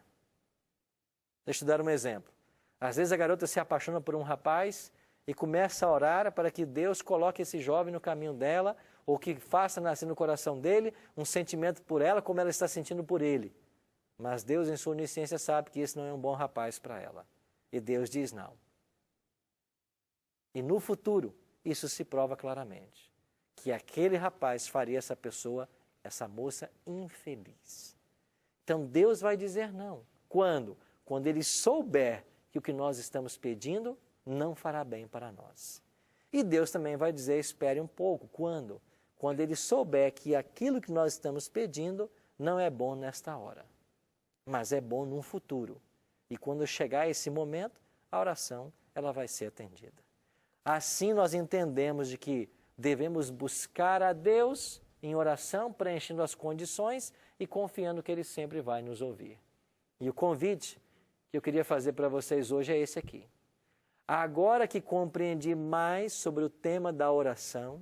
Deixa eu dar um exemplo. Às vezes a garota se apaixona por um rapaz e começa a orar para que Deus coloque esse jovem no caminho dela, ou que faça nascer no coração dele um sentimento por ela como ela está sentindo por ele. Mas Deus, em sua onisciência, sabe que esse não é um bom rapaz para ela. E Deus diz não. E no futuro, isso se prova claramente. Que aquele rapaz faria essa pessoa, essa moça, infeliz. Então Deus vai dizer não. Quando? Quando Ele souber que o que nós estamos pedindo não fará bem para nós. E Deus também vai dizer, espere um pouco. Quando? Quando Ele souber que aquilo que nós estamos pedindo não é bom nesta hora, mas é bom num futuro. E quando chegar esse momento, a oração ela vai ser atendida. Assim nós entendemos de que devemos buscar a Deus em oração, preenchendo as condições e confiando que Ele sempre vai nos ouvir. E o convite que eu queria fazer para vocês hoje é esse aqui. Agora que compreendi mais sobre o tema da oração,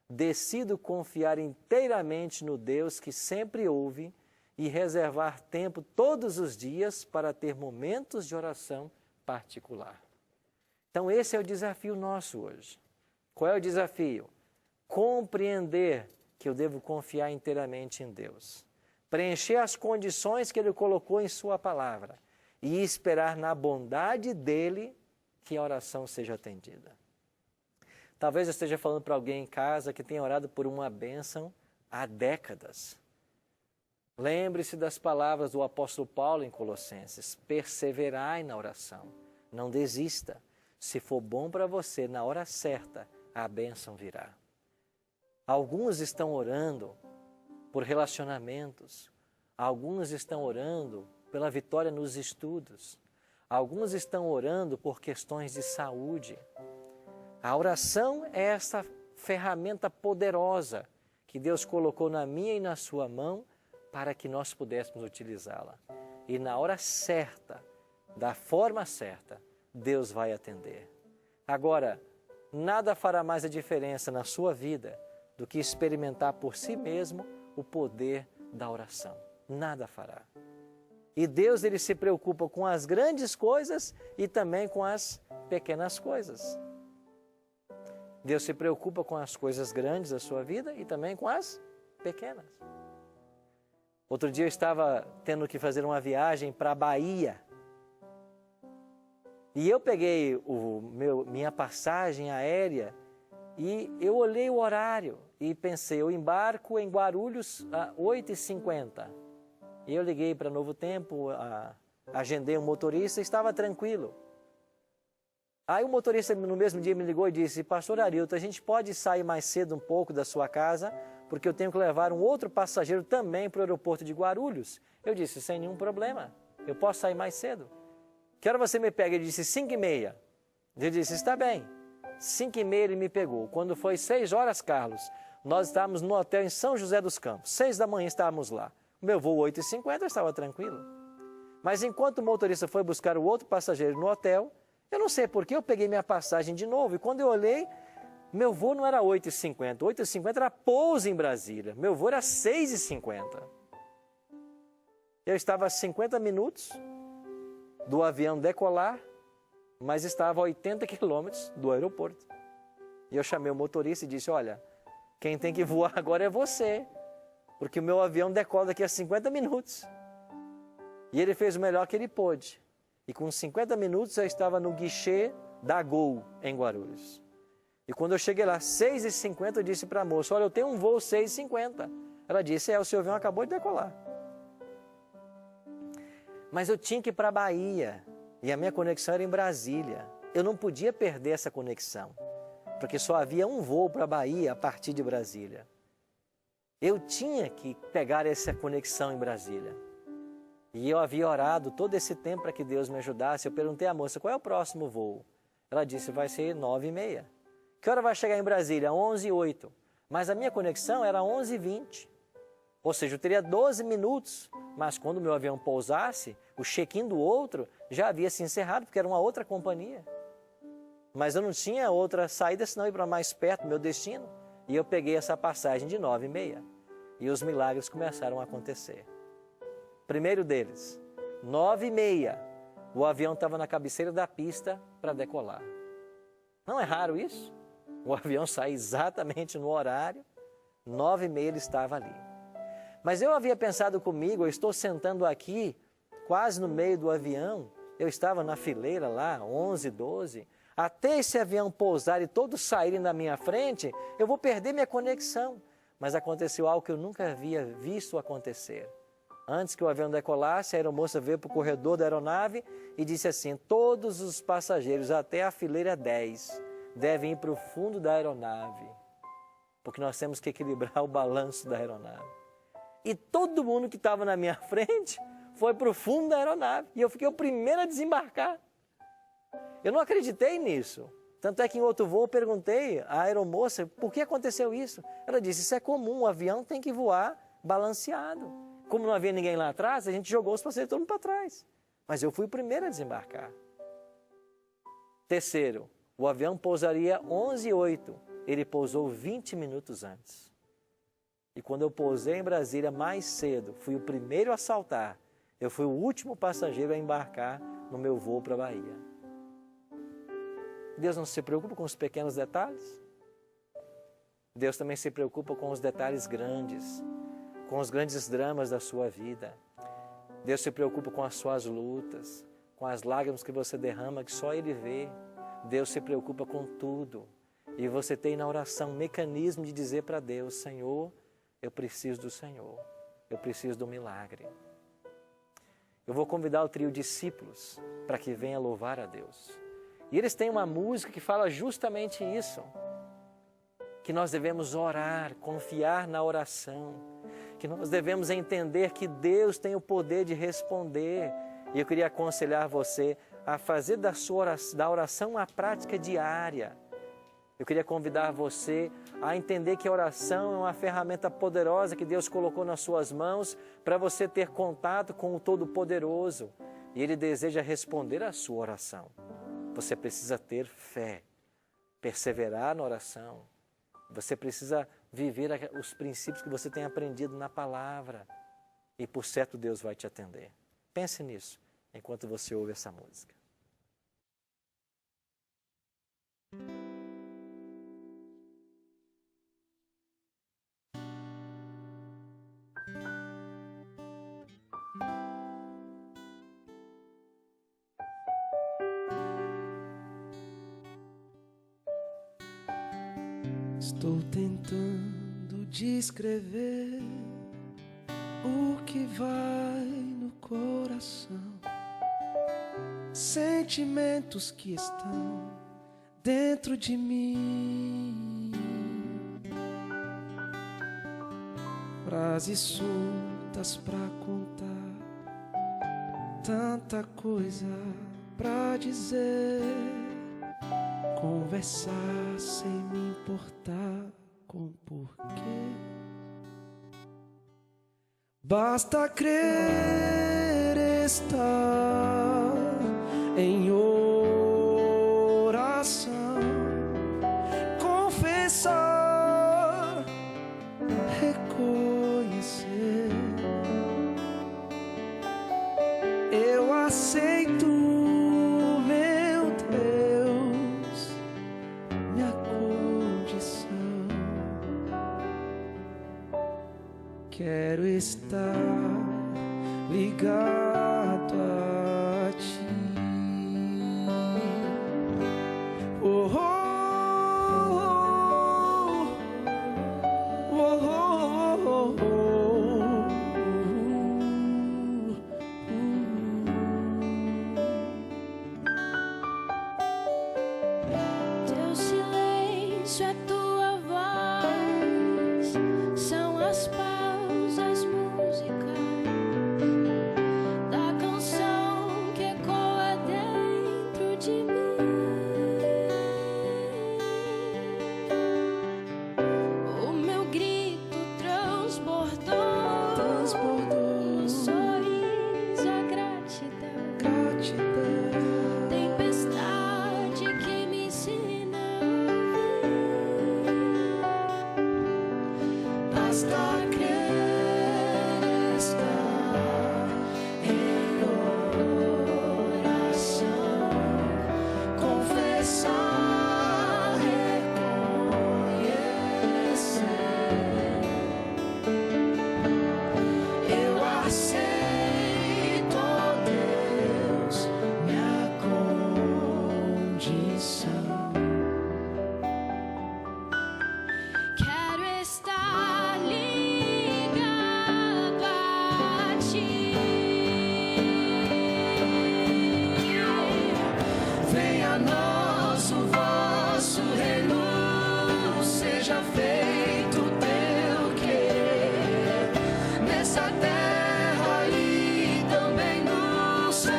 decido confiar inteiramente no Deus que sempre ouve e reservar tempo todos os dias para ter momentos de oração particular. Então esse é o desafio nosso hoje. Qual é o desafio? Compreender que eu devo confiar inteiramente em Deus. Preencher as condições que Ele colocou em Sua palavra e esperar na bondade dEle que a oração seja atendida. Talvez eu esteja falando para alguém em casa que tem orado por uma bênção há décadas. Lembre-se das palavras do apóstolo Paulo em Colossenses. Perseverai na oração, não desista. Se for bom para você, na hora certa, a bênção virá. Alguns estão orando por relacionamentos. Alguns estão orando pela vitória nos estudos. Alguns estão orando por questões de saúde. A oração é essa ferramenta poderosa que Deus colocou na minha e na sua mão para que nós pudéssemos utilizá-la. E na hora certa, da forma certa, Deus vai atender. Agora, nada fará mais a diferença na sua vida do que experimentar por si mesmo o poder da oração. Nada fará. E Deus ele se preocupa com as grandes coisas e também com as pequenas coisas. Deus se preocupa com as coisas grandes da sua vida e também com as pequenas. Outro dia eu estava tendo que fazer uma viagem para a Bahia. E eu peguei minha passagem aérea e eu olhei o horário e pensei, eu embarco em Guarulhos às 8h50. E eu liguei para Novo Tempo, agendei um motorista e estava tranquilo. Aí o motorista no mesmo dia me ligou e disse, pastor Arilton, a gente pode sair mais cedo um pouco da sua casa, porque eu tenho que levar um outro passageiro também para o aeroporto de Guarulhos. Eu disse, sem nenhum problema, eu posso sair mais cedo. Que hora você me pega? Ele disse, 5h30. Eu disse, está bem. 5h30 ele me pegou. Quando foi 6 horas, Carlos, nós estávamos no hotel em São José dos Campos. 6 da manhã estávamos lá. O meu voo 8h50, eu estava tranquilo. Mas enquanto o motorista foi buscar o outro passageiro no hotel, eu não sei por que eu peguei minha passagem de novo. E quando eu olhei, meu voo não era 8h50. 8h50 era pouso em Brasília. Meu voo era 6h50. Eu estava a 50 minutos do avião decolar, mas estava a 80 quilômetros do aeroporto. E eu chamei o motorista e disse, olha, quem tem que voar agora é você, porque o meu avião decola daqui a 50 minutos. E ele fez o melhor que ele pôde. E com 50 minutos eu estava no guichê da Gol, em Guarulhos. E quando eu cheguei lá, 6h50, eu disse para a moça, olha, eu tenho um voo 6h50. Ela disse, o seu avião acabou de decolar. Mas eu tinha que ir para a Bahia, e a minha conexão era em Brasília. Eu não podia perder essa conexão, porque só havia um voo para a Bahia a partir de Brasília. Eu tinha que pegar essa conexão em Brasília. E eu havia orado todo esse tempo para que Deus me ajudasse. Eu perguntei à moça, qual é o próximo voo? Ela disse, vai ser 9h30. Que hora vai chegar em Brasília? 11h08. Mas a minha conexão era 11h20. Ou seja, eu teria 12 minutos. Mas quando o meu avião pousasse, o check-in do outro já havia se encerrado, porque era uma outra companhia. Mas eu não tinha outra saída, senão ir para mais perto do meu destino. E eu peguei essa passagem de 9h30. E os milagres começaram a acontecer. Primeiro deles, 9h30, o avião estava na cabeceira da pista para decolar. Não é raro isso? O avião sai exatamente no horário, 9h30 ele estava ali. Mas eu havia pensado comigo, eu estou sentando aqui, quase no meio do avião, eu estava na fileira lá, 11, 12, até esse avião pousar e todos saírem na minha frente, eu vou perder minha conexão. Mas aconteceu algo que eu nunca havia visto acontecer. Antes que o avião decolasse, a aeromoça veio para o corredor da aeronave e disse assim, todos os passageiros até a fileira 10 devem ir para o fundo da aeronave, porque nós temos que equilibrar o balanço da aeronave. E todo mundo que estava na minha frente foi para o fundo da aeronave. E eu fiquei o primeiro a desembarcar. Eu não acreditei nisso. Tanto é que em outro voo eu perguntei à aeromoça por que aconteceu isso. Ela disse, isso é comum, o avião tem que voar balanceado. Como não havia ninguém lá atrás, a gente jogou os passageiros todo mundo para trás. Mas eu fui o primeiro a desembarcar. Terceiro, o avião pousaria 11h08. Ele pousou 20 minutos antes. E quando eu pousei em Brasília mais cedo, fui o primeiro a saltar. Eu fui o último passageiro a embarcar no meu voo para a Bahia. Deus não se preocupa com os pequenos detalhes? Deus também se preocupa com os detalhes grandes, com os grandes dramas da sua vida. Deus se preocupa com as suas lutas, com as lágrimas que você derrama, que só Ele vê. Deus se preocupa com tudo. E você tem na oração um mecanismo de dizer para Deus, Senhor, eu preciso do Senhor, eu preciso do milagre. Eu vou convidar o trio Discípulos para que venha louvar a Deus. E eles têm uma música que fala justamente isso, que nós devemos orar, confiar na oração, que nós devemos entender que Deus tem o poder de responder. E eu queria aconselhar você a fazer da oração uma prática diária. Eu queria convidar você a entender que a oração é uma ferramenta poderosa que Deus colocou nas suas mãos para você ter contato com o Todo-Poderoso. E Ele deseja responder à sua oração. Você precisa ter fé, perseverar na oração. Você precisa viver os princípios que você tem aprendido na palavra. E por certo Deus vai te atender. Pense nisso enquanto você ouve essa música. Estou tentando descrever o que vai no coração, sentimentos que estão dentro de mim, frases soltas pra contar, tanta coisa pra dizer, conversar sem me importar com porquê. Basta crer, estar em oração, confessar, reconhecer. Eu aceito, meu Deus, minha condição. Quero estar ligado a ti. Oh, oh, oh, oh, oh, oh, oh. Teu silêncio é tua voz, são as pausas músicas da canção que ecoa dentro de mim. O meu grito transbordou, no sorriso a gratidão, tempestade que me ensina a ouvir. Basta crer, estar em oração, confessar, reconhecer. Eu aceito, ó Deus, minha condição. Quero estar ligado a ti. Venha a nós o vosso reino, seja feito o teu querer, nessa terra e também no céu.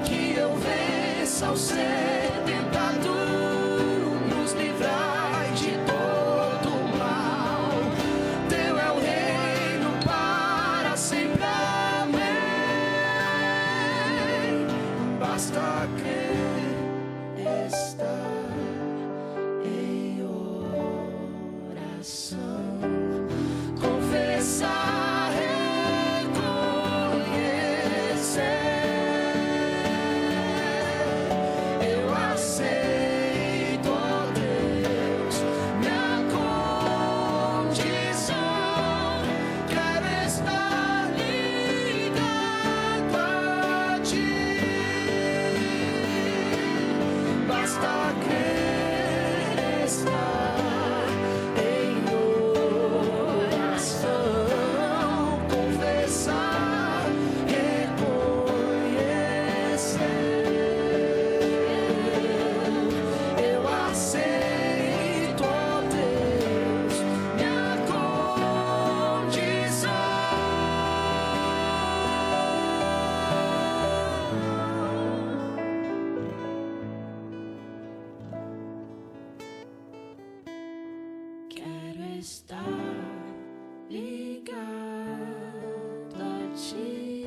Que eu vença o ser tentado, nos livrai de todo mal. Teu é o reino para sempre, amém. Basta crer, estar em oração, confessar, reconhecer. Eu aceito, ó Deus, minha condição. Quero estar ligado a ti. Basta crer, estar em oração, confessar, reconhecer. Eu aceito, ó Deus, minha condição. Quero estar ligado a ti.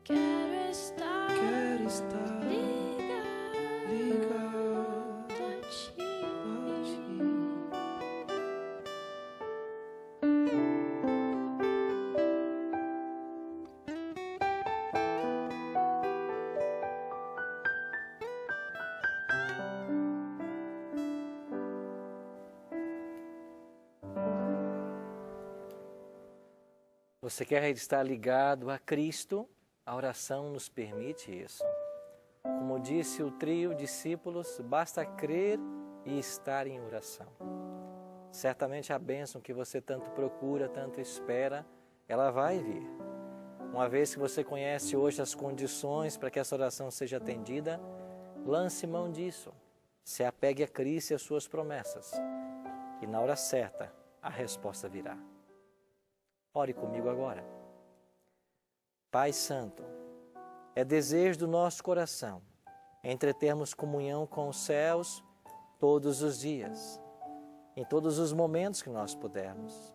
Quero estar ligado a ti. Você quer estar ligado a Cristo? A oração nos permite isso. Como disse o trio discípulos, basta crer e estar em oração. Certamente a bênção que você tanto procura, tanto espera, ela vai vir. Uma vez que você conhece hoje as condições para que essa oração seja atendida, lance mão disso. Se apegue a Cristo e às suas promessas. E na hora certa, a resposta virá. Ore comigo agora. Pai Santo, é desejo do nosso coração entretermos comunhão com os céus todos os dias, em todos os momentos que nós pudermos.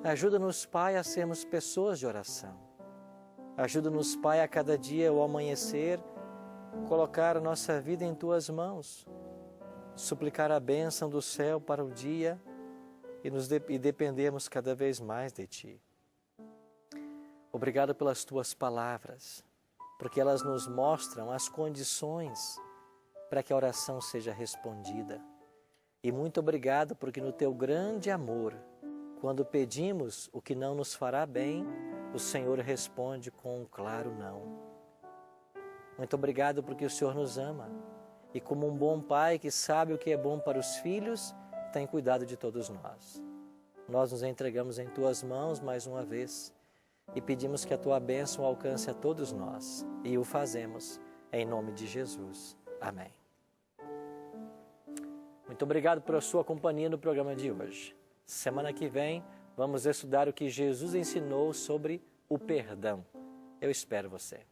Ajuda-nos, Pai, a sermos pessoas de oração. Ajuda-nos, Pai, a cada dia ao amanhecer, colocar a nossa vida em Tuas mãos, suplicar a bênção do céu para o dia e dependermos cada vez mais de Ti. Obrigado pelas Tuas palavras, porque elas nos mostram as condições para que a oração seja respondida. E muito obrigado porque no Teu grande amor, quando pedimos o que não nos fará bem, o Senhor responde com um claro não. Muito obrigado porque o Senhor nos ama e como um bom pai que sabe o que é bom para os filhos, tem cuidado de todos nós. Nós nos entregamos em Tuas mãos mais uma vez e pedimos que a Tua bênção alcance a todos nós. E o fazemos em nome de Jesus. Amém. Muito obrigado pela sua companhia no programa de hoje. Semana que vem vamos estudar o que Jesus ensinou sobre o perdão. Eu espero você.